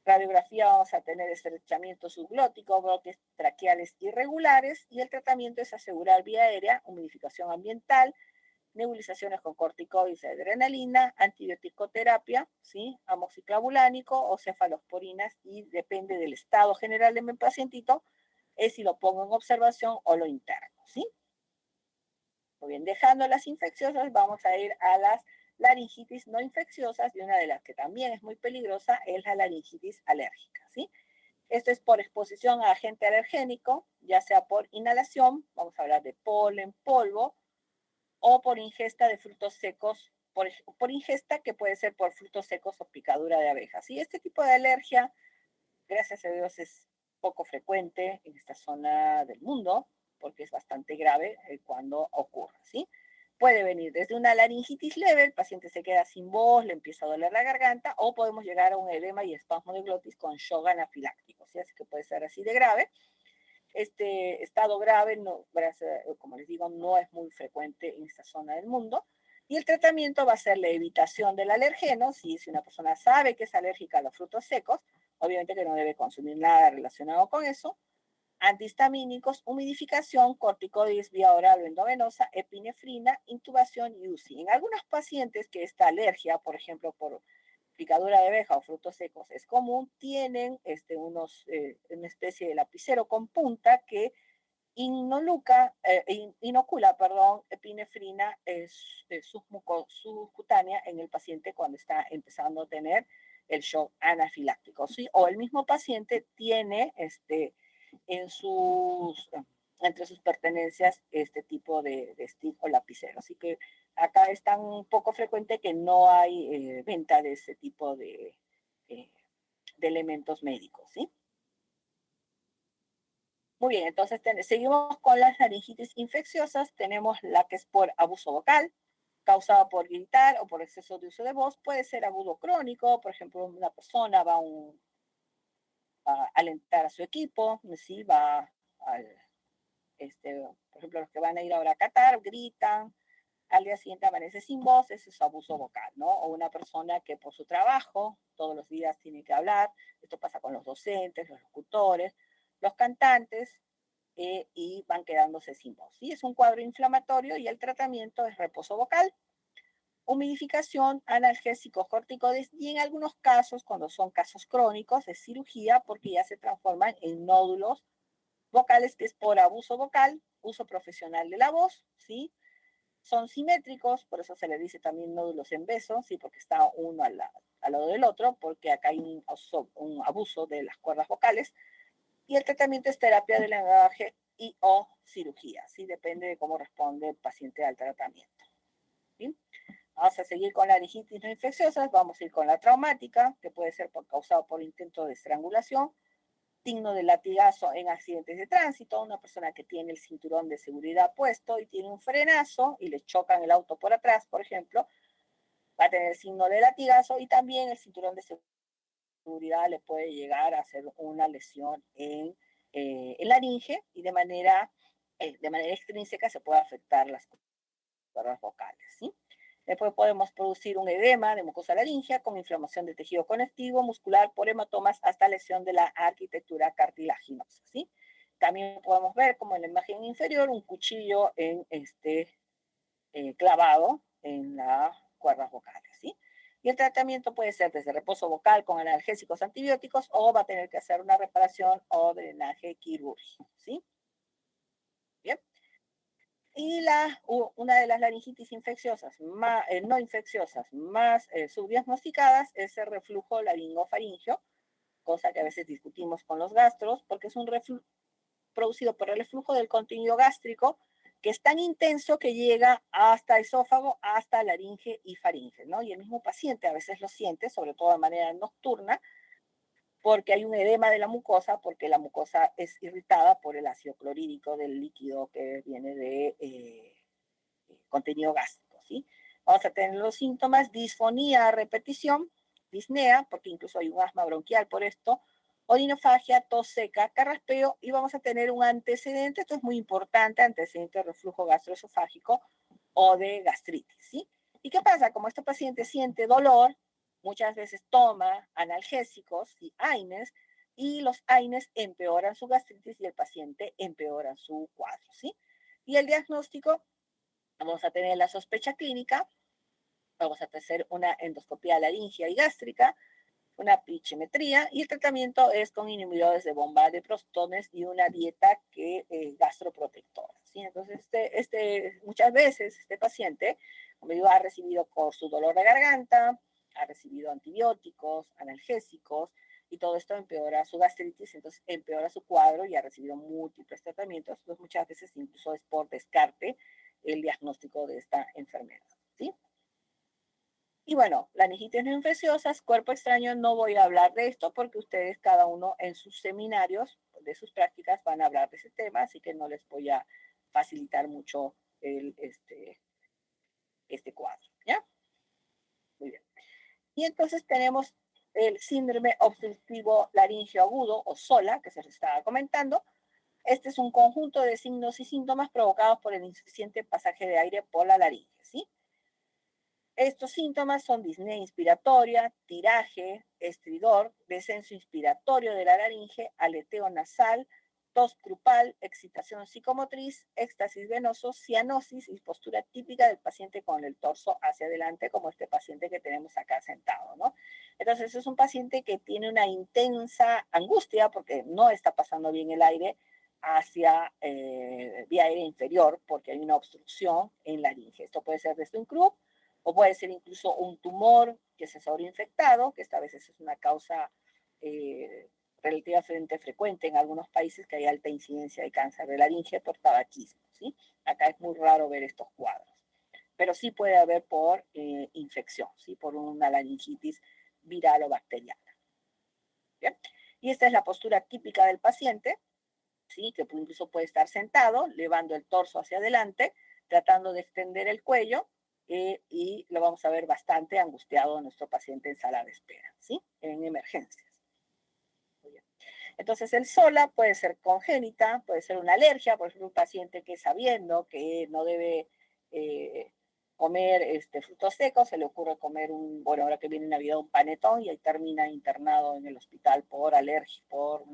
radiografía vamos a tener estrechamiento subglótico, brotes traqueales irregulares y el tratamiento es asegurar vía aérea, humidificación ambiental, nebulizaciones con corticoides y adrenalina, antibiótico-terapia, ¿sí? Amoxiclavulánico o cefalosporinas y depende del estado general de mi pacientito, es si lo pongo en observación o lo interno, ¿sí? Muy bien, dejando las infecciosas, vamos a ir a las laringitis no infecciosas y una de las que también es muy peligrosa es la laringitis alérgica, ¿sí? Esto es por exposición a agente alergénico, ya sea por inhalación, vamos a hablar de polen, polvo, o por ingesta de frutos secos, por ingesta que puede ser por frutos secos o picadura de abejas. Y este tipo de alergia, gracias a Dios, es poco frecuente en esta zona del mundo, porque es bastante grave cuando ocurre, ¿sí? Puede venir desde una laringitis leve, el paciente se queda sin voz, le empieza a doler la garganta, o podemos llegar a un edema y espasmo de glotis con shock anafiláctico, ¿sí? Así que puede ser así de grave. Este estado grave, no, como les digo, no es muy frecuente en esta zona del mundo. Y el tratamiento va a ser la evitación del alergeno. Si una persona sabe que es alérgica a los frutos secos, obviamente que no debe consumir nada relacionado con eso. Antihistamínicos, humidificación, corticoides vía oral o endovenosa, epinefrina, intubación y UCI. En algunos pacientes que esta alergia, por ejemplo, por picadura de abeja o frutos secos es común, tienen una especie de lapicero con punta que inocula, epinefrina subcutánea en el paciente cuando está empezando a tener el shock anafiláctico, ¿sí? O el mismo paciente tiene en entre sus pertenencias este tipo de stick o lapicero. Así que acá es tan poco frecuente que no hay venta de ese tipo de elementos médicos, ¿sí? Muy bien, entonces seguimos con las laringitis infecciosas. Tenemos la que es por abuso vocal, causada por gritar o por exceso de uso de voz. Puede ser agudo crónico, por ejemplo, una persona va a alentar a su equipo, ¿sí? Va al, por ejemplo, los que van a ir ahora a Qatar, gritan, al día siguiente amanece sin voz, eso es abuso vocal, ¿no? O una persona que por su trabajo todos los días tiene que hablar, esto pasa con los docentes, los locutores, los cantantes, y van quedándose sin voz. ¿Sí? Es un cuadro inflamatorio y el tratamiento es reposo vocal, humidificación, analgésicos corticoides y en algunos casos, cuando son casos crónicos, es cirugía porque ya se transforman en nódulos vocales, que es por abuso vocal, uso profesional de la voz, ¿sí? Son simétricos, por eso se le dice también nódulos en beso, ¿sí? Porque está uno al lado del otro, porque acá hay un abuso de las cuerdas vocales. Y el tratamiento es terapia del lenguaje y o cirugía, ¿sí? Depende de cómo responde el paciente al tratamiento. ¿Sí? Vamos a seguir con la laringitis no infecciosa, vamos a ir con la traumática, que puede ser causado por intento de estrangulación, signo de latigazo en accidentes de tránsito, una persona que tiene el cinturón de seguridad puesto y tiene un frenazo y le chocan el auto por atrás, por ejemplo, va a tener el signo de latigazo y también el cinturón de seguridad le puede llegar a hacer una lesión en el laringe y de manera extrínseca se puede afectar las cuerdas vocales, ¿sí? Después podemos producir un edema de mucosa laringea con inflamación del tejido conectivo muscular por hematomas hasta lesión de la arquitectura cartilaginosa, ¿sí? También podemos ver, como en la imagen inferior, un cuchillo clavado en las cuerdas vocales, ¿sí? Y el tratamiento puede ser desde reposo vocal con analgésicos antibióticos o va a tener que hacer una reparación o drenaje quirúrgico, ¿sí? Bien. Y una de las laringitis infecciosas, no infecciosas, más subdiagnosticadas es el reflujo laringofaringeo, cosa que a veces discutimos con los gastros, porque es un reflujo producido por el reflujo del contenido gástrico, que es tan intenso que llega hasta esófago, hasta laringe y faringe, ¿no? Y el mismo paciente a veces lo siente, sobre todo de manera nocturna, porque hay un edema de la mucosa, porque la mucosa es irritada por el ácido clorhídrico del líquido que viene de contenido gástrico, ¿sí? Vamos a tener los síntomas: disfonía a repetición, disnea, porque incluso hay un asma bronquial por esto, odinofagia, tos seca, carraspeo, y vamos a tener un antecedente, esto es muy importante, antecedente de reflujo gastroesofágico o de gastritis, ¿sí? ¿Y qué pasa? Como este paciente siente dolor, muchas veces toma analgésicos y AINES, y los AINES empeoran su gastritis y el paciente empeora su cuadro, ¿sí? Y el diagnóstico: vamos a tener la sospecha clínica, vamos a hacer una endoscopía laringea y gástrica, una pichimetría, y el tratamiento es con inhibidores de bomba de prostones y una dieta gastroprotectora, ¿sí? Entonces, muchas veces este paciente, como digo, ha recibido por su dolor de garganta, ha recibido antibióticos, analgésicos, y todo esto empeora su gastritis, entonces empeora su cuadro y ha recibido múltiples tratamientos, entonces muchas veces incluso es por descarte el diagnóstico de esta enfermedad, ¿sí? Y bueno, laringitis no infecciosas, cuerpo extraño, no voy a hablar de esto porque ustedes cada uno en sus seminarios de sus prácticas van a hablar de ese tema, así que no les voy a facilitar mucho este cuadro, ¿ya? Muy bien. Y entonces tenemos el síndrome obstructivo laringeo agudo o SOLA, que se les estaba comentando. Este es un conjunto de signos y síntomas provocados por el insuficiente pasaje de aire por la laringe, ¿sí? Estos síntomas son disnea inspiratoria, tiraje, estridor, descenso inspiratorio de la laringe, aleteo nasal, tos grupal, excitación psicomotriz, éxtasis venoso, cianosis y postura típica del paciente con el torso hacia adelante, como este paciente que tenemos acá sentado, ¿no? Entonces es un paciente que tiene una intensa angustia porque no está pasando bien el aire hacia vía aérea inferior porque hay una obstrucción en la laringe. Esto puede ser desde un CRUB o puede ser incluso un tumor que se ha sobreinfectado, que esta a veces es una causa relativamente frecuente en algunos países que hay alta incidencia de cáncer de laringe por tabaquismo, ¿sí? Acá es muy raro ver estos cuadros, pero sí puede haber por infección, ¿sí? Por una laringitis viral o bacteriana. ¿Bien? Y esta es la postura típica del paciente, ¿sí? Que incluso puede estar sentado, llevando el torso hacia adelante, tratando de extender el cuello, y lo vamos a ver bastante angustiado nuestro paciente en sala de espera, ¿sí? En emergencias. Entonces, el SOLA puede ser congénita, puede ser una alergia, por ejemplo, un paciente que sabiendo que no debe comer frutos secos, se le ocurre comer bueno, ahora que viene Navidad, un panetón, y ahí termina internado en el hospital por alergia, por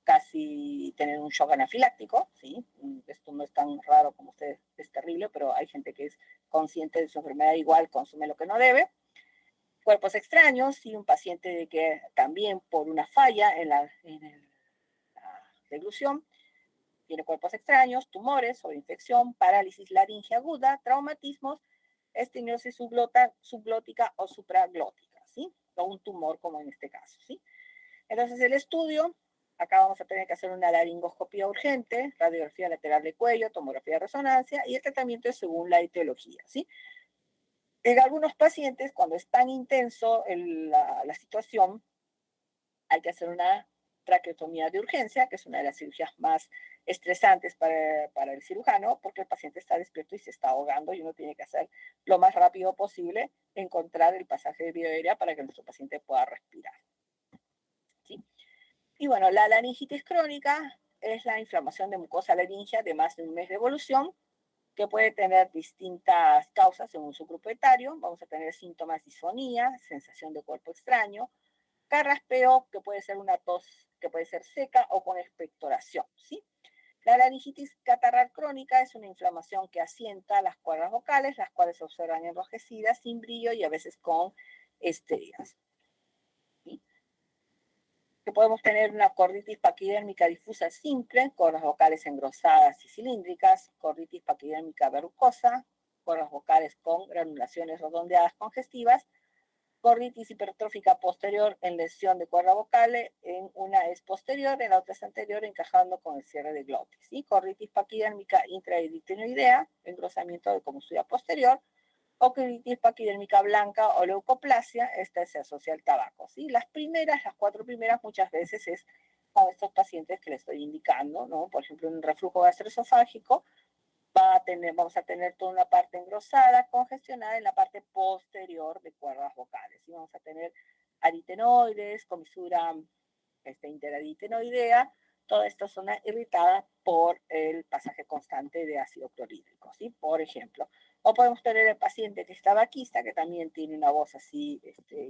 casi tener un shock anafiláctico, ¿sí? Esto no es tan raro como usted, es terrible, pero hay gente que es consciente de su enfermedad, igual consume lo que no debe. Cuerpos extraños, y un paciente que también por una falla en la deglución tiene cuerpos extraños, tumores o infección, parálisis laringe aguda, traumatismos, estenosis subglótica o supraglótica, ¿sí? O un tumor como en este caso, ¿sí? Entonces el estudio, acá vamos a tener que hacer una laringoscopía urgente, radiografía lateral de cuello, tomografía de resonancia, y el tratamiento es según la etiología, ¿sí? En algunos pacientes, cuando es tan intenso la situación, hay que hacer una traqueotomía de urgencia, que es una de las cirugías más estresantes para el cirujano, porque el paciente está despierto y se está ahogando, y uno tiene que hacer lo más rápido posible, encontrar el pasaje de vía aérea para que nuestro paciente pueda respirar, ¿sí? Y bueno, la laringitis crónica es la inflamación de mucosa laringea de más de un mes de evolución, que puede tener distintas causas según su grupo etario. Vamos a tener síntomas de disfonía, sensación de cuerpo extraño, carraspeo, que puede ser una tos que puede ser seca o con expectoración, ¿sí? La laringitis catarral crónica es una inflamación que asienta las cuerdas vocales, las cuales se observan enrojecidas, sin brillo y a veces con estrías, ¿sí? Que podemos tener una corditis paquidérmica difusa simple, cuerdas vocales engrosadas y cilíndricas, corditis paquidérmica verrucosa, cuerdas vocales con granulaciones redondeadas congestivas, corditis hipertrófica posterior en lesión de cuerda vocal, en una es posterior, en la otra es anterior, encajando con el cierre de glotis, ¿sí? Corditis paquidérmica intraeritenoidea, engrosamiento de comusura posterior, o corditis paquidérmica blanca o leucoplasia, esta se asocia al tabaco, ¿sí? Las cuatro primeras muchas veces es con estos pacientes que les estoy indicando, ¿no? Por ejemplo, un reflujo gastroesofágico, vamos a tener toda una parte engrosada, congestionada en la parte posterior de cuerdas vocales. Y vamos a tener aritenoides, comisura interaritenoidea, toda esta zona irritada por el pasaje constante de ácido clorhídrico, ¿sí? Por ejemplo. O podemos tener el paciente que está vaquista, que también tiene una voz así,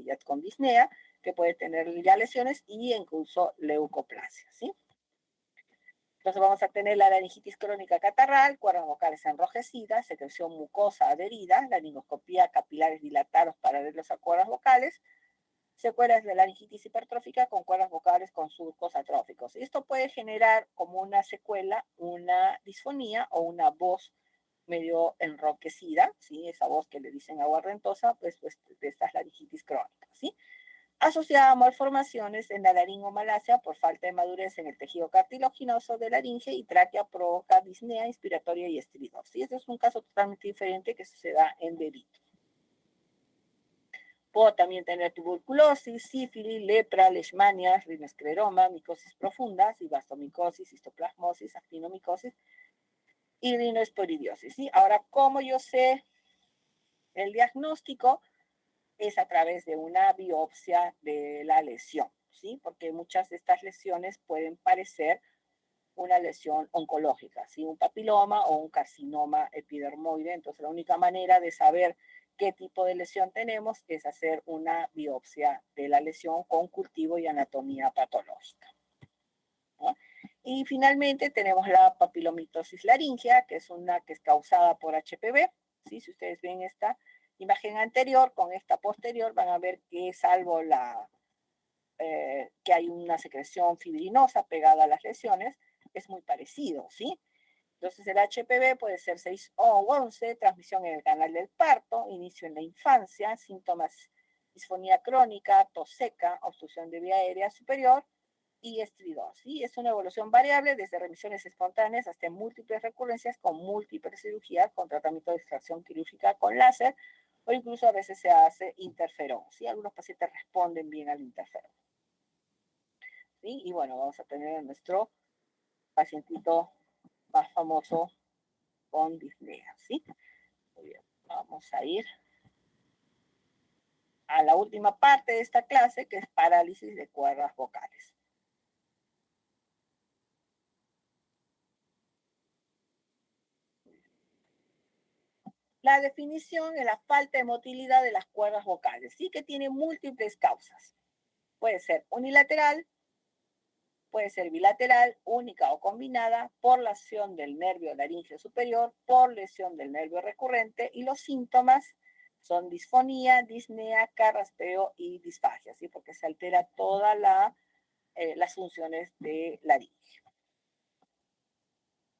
ya con disnea, que puede tener ya lesiones y incluso leucoplasia, ¿sí? Entonces vamos a tener la laringitis crónica catarral, cuerdas vocales enrojecidas, secreción mucosa adherida, laringoscopía, capilares dilatados paralelos a cuerdas vocales, secuelas de laringitis hipertrófica con cuerdas vocales con surcos atróficos. Y esto puede generar como una secuela, una disfonía o una voz medio enroquecida, ¿sí? Esa voz que le dicen aguardentosa, pues de estas laringitis crónicas, ¿sí? Asociada a malformaciones en la laringomalacia por falta de madurez en el tejido cartilaginoso de laringe y tráquea, provoca disnea inspiratoria y estridor. ¿Sí? Este es un caso totalmente diferente que se da en bebito. Puedo también tener tuberculosis, sífilis, lepra, leishmania, rimescleroma, micosis profunda, cibastomicosis, histoplasmosis, actinomicosis y rinoesporidiosis, ¿sí? Ahora, ¿cómo yo sé el diagnóstico? Es a través de una biopsia de la lesión, ¿sí? Porque muchas de estas lesiones pueden parecer una lesión oncológica, ¿sí? Un papiloma o un carcinoma epidermoide. Entonces, la única manera de saber qué tipo de lesión tenemos es hacer una biopsia de la lesión con cultivo y anatomía patológica, ¿no? Y finalmente tenemos la papilomatosis laringea, que es una que es causada por HPV, ¿sí? Si ustedes ven esta imagen anterior con esta posterior, van a ver que salvo que hay una secreción fibrinosa pegada a las lesiones, es muy parecido, ¿sí? Entonces el HPV puede ser 6 o 11, transmisión en el canal del parto, inicio en la infancia, síntomas disfonía crónica, tos seca, obstrucción de vía aérea superior, y estridor. ¿Sí? Es una evolución variable desde remisiones espontáneas hasta múltiples recurrencias con múltiples cirugías, con tratamiento de extracción quirúrgica con láser, o incluso a veces se hace interferón. ¿Sí? Algunos pacientes responden bien al interferón. ¿Sí? Y bueno, vamos a tener a nuestro pacientito más famoso con disnea. ¿Sí? Muy bien, vamos a ir a la última parte de esta clase, que es parálisis de cuerdas vocales. La definición es la falta de motilidad de las cuerdas vocales, ¿sí? Que tiene múltiples causas. Puede ser unilateral, puede ser bilateral, única o combinada, por lesión del nervio laríngeo superior, por lesión del nervio recurrente, y los síntomas son disfonía, disnea, carraspeo y disfagia, ¿sí? Porque se altera todas las funciones de laringe.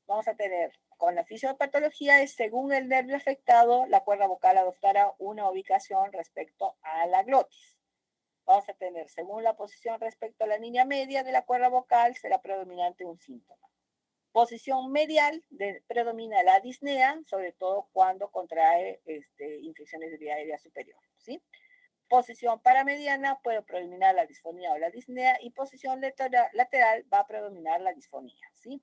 Vamos a tener con la fisiopatología es según el nervio afectado, la cuerda vocal adoptará una ubicación respecto a la glotis. Vamos a tener, según la posición respecto a la línea media de la cuerda vocal, será predominante un síntoma. Posición medial predomina la disnea, sobre todo cuando contrae infecciones de vía aérea superior. ¿Sí? Posición paramediana puede predominar la disfonía o la disnea, y posición lateral va a predominar la disfonía. ¿Sí?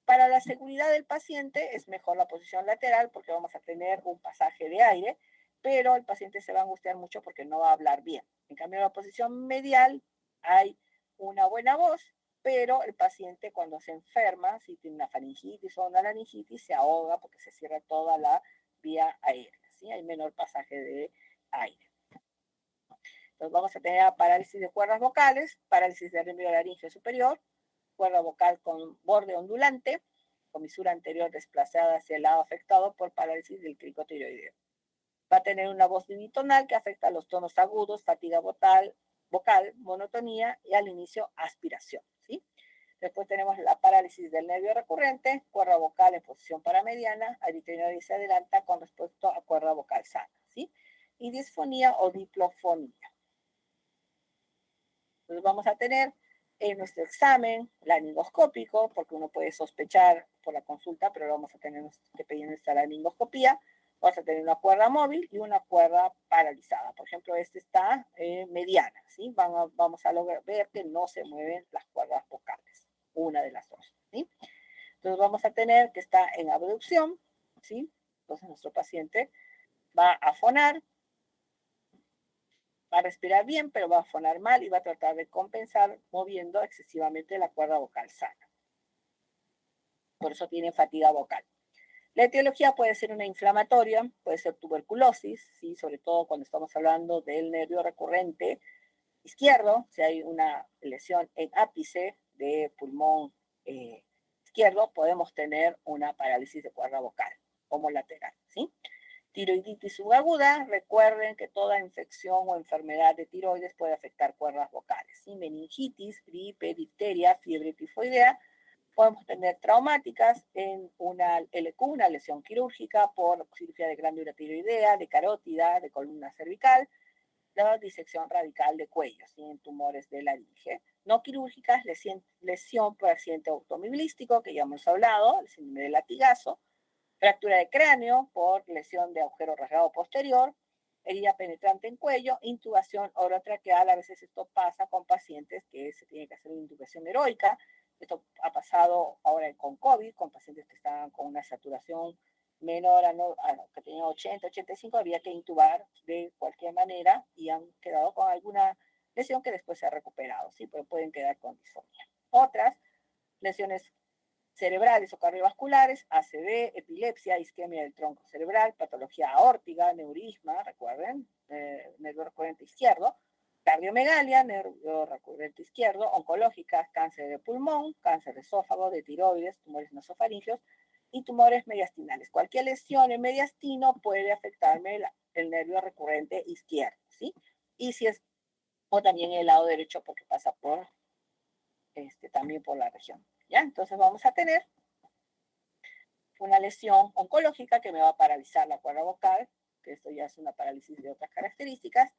Para la seguridad del paciente es mejor la posición lateral porque vamos a tener un pasaje de aire, pero el paciente se va a angustiar mucho porque no va a hablar bien. En cambio, en la posición medial hay una buena voz, pero el paciente cuando se enferma, si tiene una faringitis o una laringitis, se ahoga porque se cierra toda la vía aérea. ¿Sí? Hay menor pasaje de aire. Entonces vamos a tener parálisis de cuerdas vocales, parálisis del nervio laríngeo superior, cuerda vocal con borde ondulante, comisura anterior desplazada hacia el lado afectado por parálisis del cricotiroideo. Va a tener una voz ditonal que afecta a los tonos agudos, fatiga vocal, monotonía y al inicio aspiración. ¿Sí? Después tenemos la parálisis del nervio recurrente, cuerda vocal en posición paramediana, aritenoide se adelanta con respecto a cuerda vocal sana. ¿Sí? Y disfonía o diplofonía. Entonces vamos a tener en nuestro examen laringoscópico, porque uno puede sospechar por la consulta, pero vamos a tener que pedir nuestra laringoscopía. Vamos a tener una cuerda móvil y una cuerda paralizada. Por ejemplo, esta está mediana, ¿sí? Vamos a lograr ver que no se mueven las cuerdas vocales, una de las dos, ¿sí? Entonces vamos a tener que está en abducción, ¿sí? Entonces nuestro paciente va a fonar, va a respirar bien, pero va a fonar mal y va a tratar de compensar moviendo excesivamente la cuerda vocal sana. Por eso tiene fatiga vocal. La etiología puede ser una inflamatoria, puede ser tuberculosis, ¿sí? Sobre todo cuando estamos hablando del nervio recurrente izquierdo, si hay una lesión en ápice de pulmón izquierdo, podemos tener una parálisis de cuerda vocal como lateral, ¿sí? Tiroiditis subaguda, recuerden que toda infección o enfermedad de tiroides puede afectar cuerdas vocales. ¿Sí? Meningitis, gripe, difteria, fiebre tifoidea. Podemos tener traumáticas en una LQ, una lesión quirúrgica por cirugía de glándula tiroidea, de carótida, de columna cervical, la disección radical de cuello, ¿sí? En tumores de laringe. No quirúrgicas, lesión por accidente automovilístico, que ya hemos hablado, el síndrome de latigazo, fractura de cráneo por lesión de agujero rasgado posterior, herida penetrante en cuello, intubación orotraqueal. A veces esto pasa con pacientes que se tiene que hacer una intubación heroica. Esto ha pasado ahora con COVID, con pacientes que estaban con una saturación menor que tenían 80, 85, había que intubar de cualquier manera y han quedado con alguna lesión que después se ha recuperado, ¿sí? Pero pueden quedar con disfonía. Otras lesiones cerebrales o cardiovasculares, ACV, epilepsia, isquemia del tronco cerebral, patología aórtica, neurisma, recuerden, nervio recurrente izquierdo, cardiomegalia, nervio recurrente izquierdo, oncológicas, cáncer de pulmón, cáncer de esófago, de tiroides, tumores nasofaringeos y tumores mediastinales. Cualquier lesión en mediastino puede afectarme el nervio recurrente izquierdo, ¿sí? Y si es, o también el lado derecho porque pasa por, también por la región. ¿Ya? Entonces vamos a tener una lesión oncológica que me va a paralizar la cuerda vocal, que esto ya es una parálisis de otras características.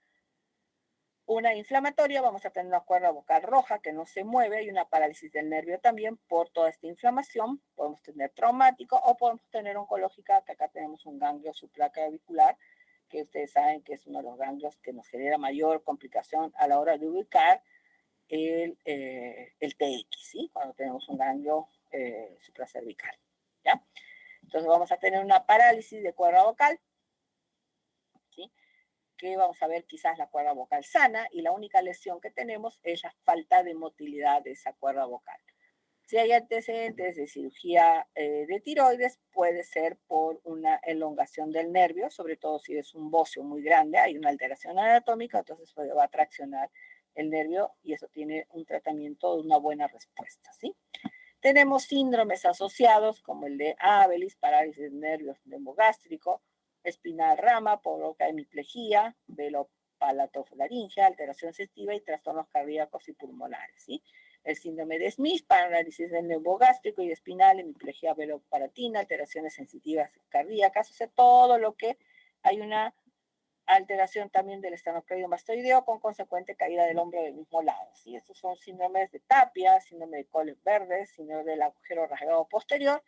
una inflamatoria, vamos a tener una cuerda vocal roja que no se mueve y una parálisis del nervio también por toda esta inflamación. Podemos tener traumático o podemos tener oncológica, que acá tenemos un ganglio supraclavicular, que ustedes saben que es uno de los ganglios que nos genera mayor complicación a la hora de ubicar el TX, ¿sí? Cuando tenemos un ganglio supracervical, ¿ya? Entonces vamos a tener una parálisis de cuerda vocal, ¿sí? Que vamos a ver quizás la cuerda vocal sana y la única lesión que tenemos es la falta de motilidad de esa cuerda vocal. Si hay antecedentes de cirugía de tiroides, puede ser por una elongación del nervio, sobre todo si es un bocio muy grande, hay una alteración anatómica, entonces va a traccionar el nervio y eso tiene un tratamiento de una buena respuesta, ¿sí? Tenemos síndromes asociados como el de Abelis, parálisis de nervios neumogástrico, espinal rama, provoca hemiplegia, velopalato-faringia, alteración sensitiva y trastornos cardíacos y pulmonares, ¿sí? El síndrome de Smith, parálisis del neumogástrico y espinal, hemiplegia velopalatina, alteraciones sensitivas cardíacas, o sea, todo lo que hay una alteración también del esternocleido mastoideo con consecuente caída del hombro del mismo lado. ¿Sí? Estos son síndromes de Tapia, síndrome de Coles verdes, síndrome del agujero rasgado posterior,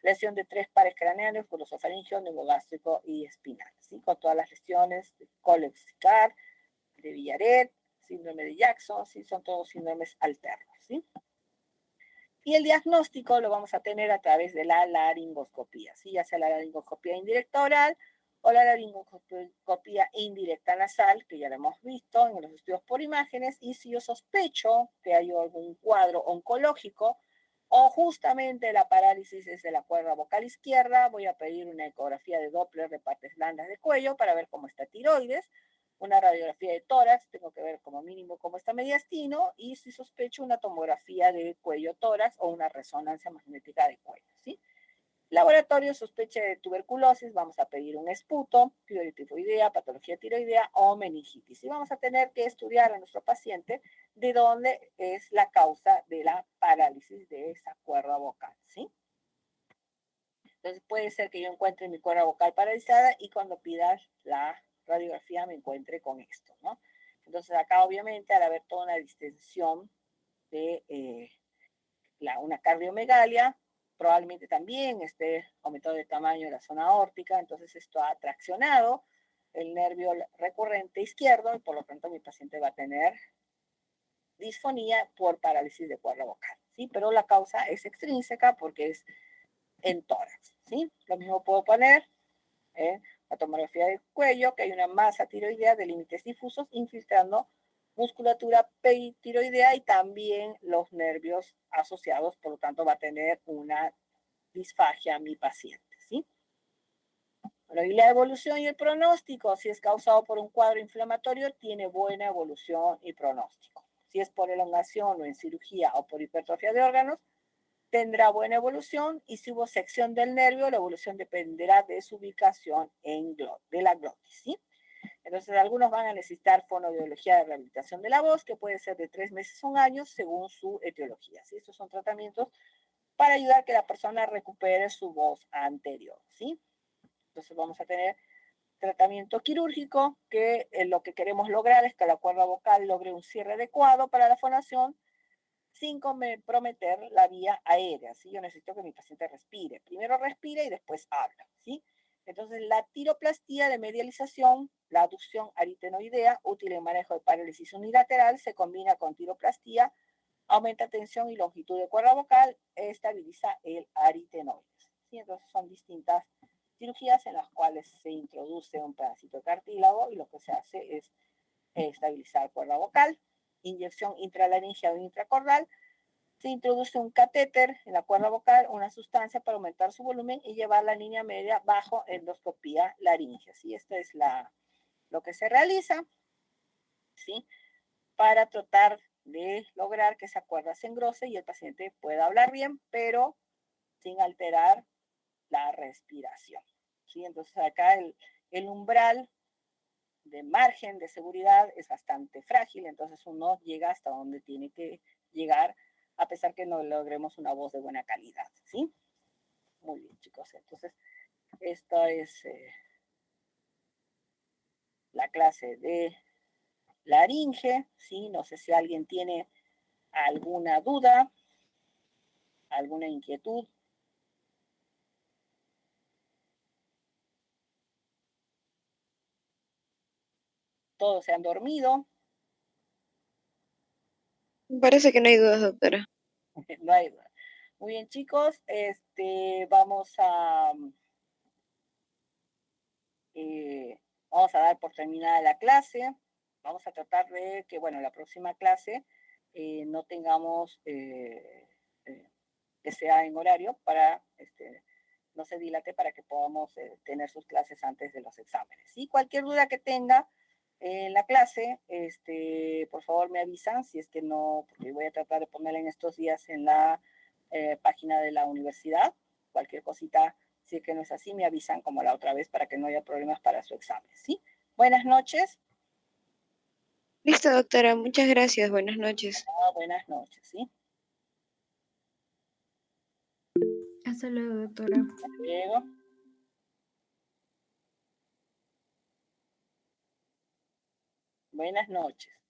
lesión de 3 pares craneales, glosofaringeo, neumogástrico y espinal. ¿Sí? Con todas las lesiones de Colexicar, de Villaret, síndrome de Jackson, ¿sí? Son todos síndromes alternos. ¿Sí? Y el diagnóstico lo vamos a tener a través de la laringoscopía, ¿sí? Ya sea la laringoscopía indirecta oral o la laringoscopía indirecta nasal, que ya lo hemos visto en los estudios por imágenes, y si yo sospecho que hay algún cuadro oncológico o justamente la parálisis es de la cuerda vocal izquierda, voy a pedir una ecografía de Doppler de partes blandas de cuello para ver cómo está tiroides, una radiografía de tórax, tengo que ver como mínimo cómo está mediastino y si sospecho una tomografía de cuello tórax o una resonancia magnética de cuello, ¿sí? Laboratorio, sospecha de tuberculosis, vamos a pedir un esputo, fiebre tifoidea, patología tiroidea o meningitis. Y vamos a tener que estudiar a nuestro paciente de dónde es la causa de la parálisis de esa cuerda vocal, ¿sí? Entonces puede ser que yo encuentre mi cuerda vocal paralizada y cuando pida la radiografía me encuentre con esto, ¿no? Entonces acá obviamente al haber toda una distensión de una cardiomegalia, probablemente también esté aumentado de tamaño de la zona aórtica, entonces esto ha traccionado el nervio recurrente izquierdo y por lo tanto mi paciente va a tener disfonía por parálisis de cuerda vocal, ¿sí? Pero la causa es extrínseca porque es en tórax, ¿sí? Lo mismo puedo poner la tomografía del cuello, que hay una masa tiroidea de límites difusos infiltrando musculatura peritiroidea y también los nervios asociados, por lo tanto va a tener una disfagia mi paciente, ¿sí? Bueno, y la evolución y el pronóstico, si es causado por un cuadro inflamatorio, tiene buena evolución y pronóstico. Si es por elongación o en cirugía o por hipertrofia de órganos, tendrá buena evolución y si hubo sección del nervio, la evolución dependerá de su ubicación de la glotis, ¿sí? Entonces, algunos van a necesitar fonoaudiología de rehabilitación de la voz, que puede ser de 3 meses a un año, según su etiología, ¿sí? Estos son tratamientos para ayudar a que la persona recupere su voz anterior, ¿sí? Entonces, vamos a tener tratamiento quirúrgico, que lo que queremos lograr es que la cuerda vocal logre un cierre adecuado para la fonación, sin comprometer la vía aérea, ¿sí? Yo necesito que mi paciente respire. Primero respire y después habla, ¿sí? Entonces, la tiroplastía de medialización, la aducción aritenoidea, útil en manejo de parálisis unilateral, se combina con tiroplastía, aumenta tensión y longitud de cuerda vocal, estabiliza el aritenoides, ¿sí? Entonces, son distintas cirugías en las cuales se introduce un pedacito de cartílago y lo que se hace es estabilizar cuerda vocal, inyección intralaringea o intracordal, se introduce un catéter en la cuerda vocal, una sustancia para aumentar su volumen y llevar la línea media bajo endoscopía laringea. ¿Sí? Esto es lo que se realiza, ¿sí? Para tratar de lograr que esa cuerda se engrose y el paciente pueda hablar bien, pero sin alterar la respiración, ¿sí? Entonces acá el umbral de margen de seguridad es bastante frágil, entonces uno llega hasta donde tiene que llegar, a pesar que no logremos una voz de buena calidad, ¿sí? Muy bien, chicos. Entonces, esta es la clase de laringe, ¿sí? No sé si alguien tiene alguna duda, alguna inquietud. Todos se han dormido. Me parece que no hay dudas, doctora. No hay duda. Muy bien, chicos, vamos vamos a dar por terminada la clase. Vamos a tratar de que, bueno, la próxima clase no tengamos eh, que sea en horario para, no se dilate para que podamos tener sus clases antes de los exámenes. Y cualquier duda que tenga en la clase, por favor me avisan si es que no, porque voy a tratar de ponerla en estos días en la página de la universidad. Cualquier cosita, si es que no es así, me avisan como la otra vez para que no haya problemas para su examen, ¿sí? Buenas noches. Listo, doctora. Muchas gracias. Buenas noches. Buenas noches, ¿sí? Hasta luego, doctora. Hasta luego. Buenas noches.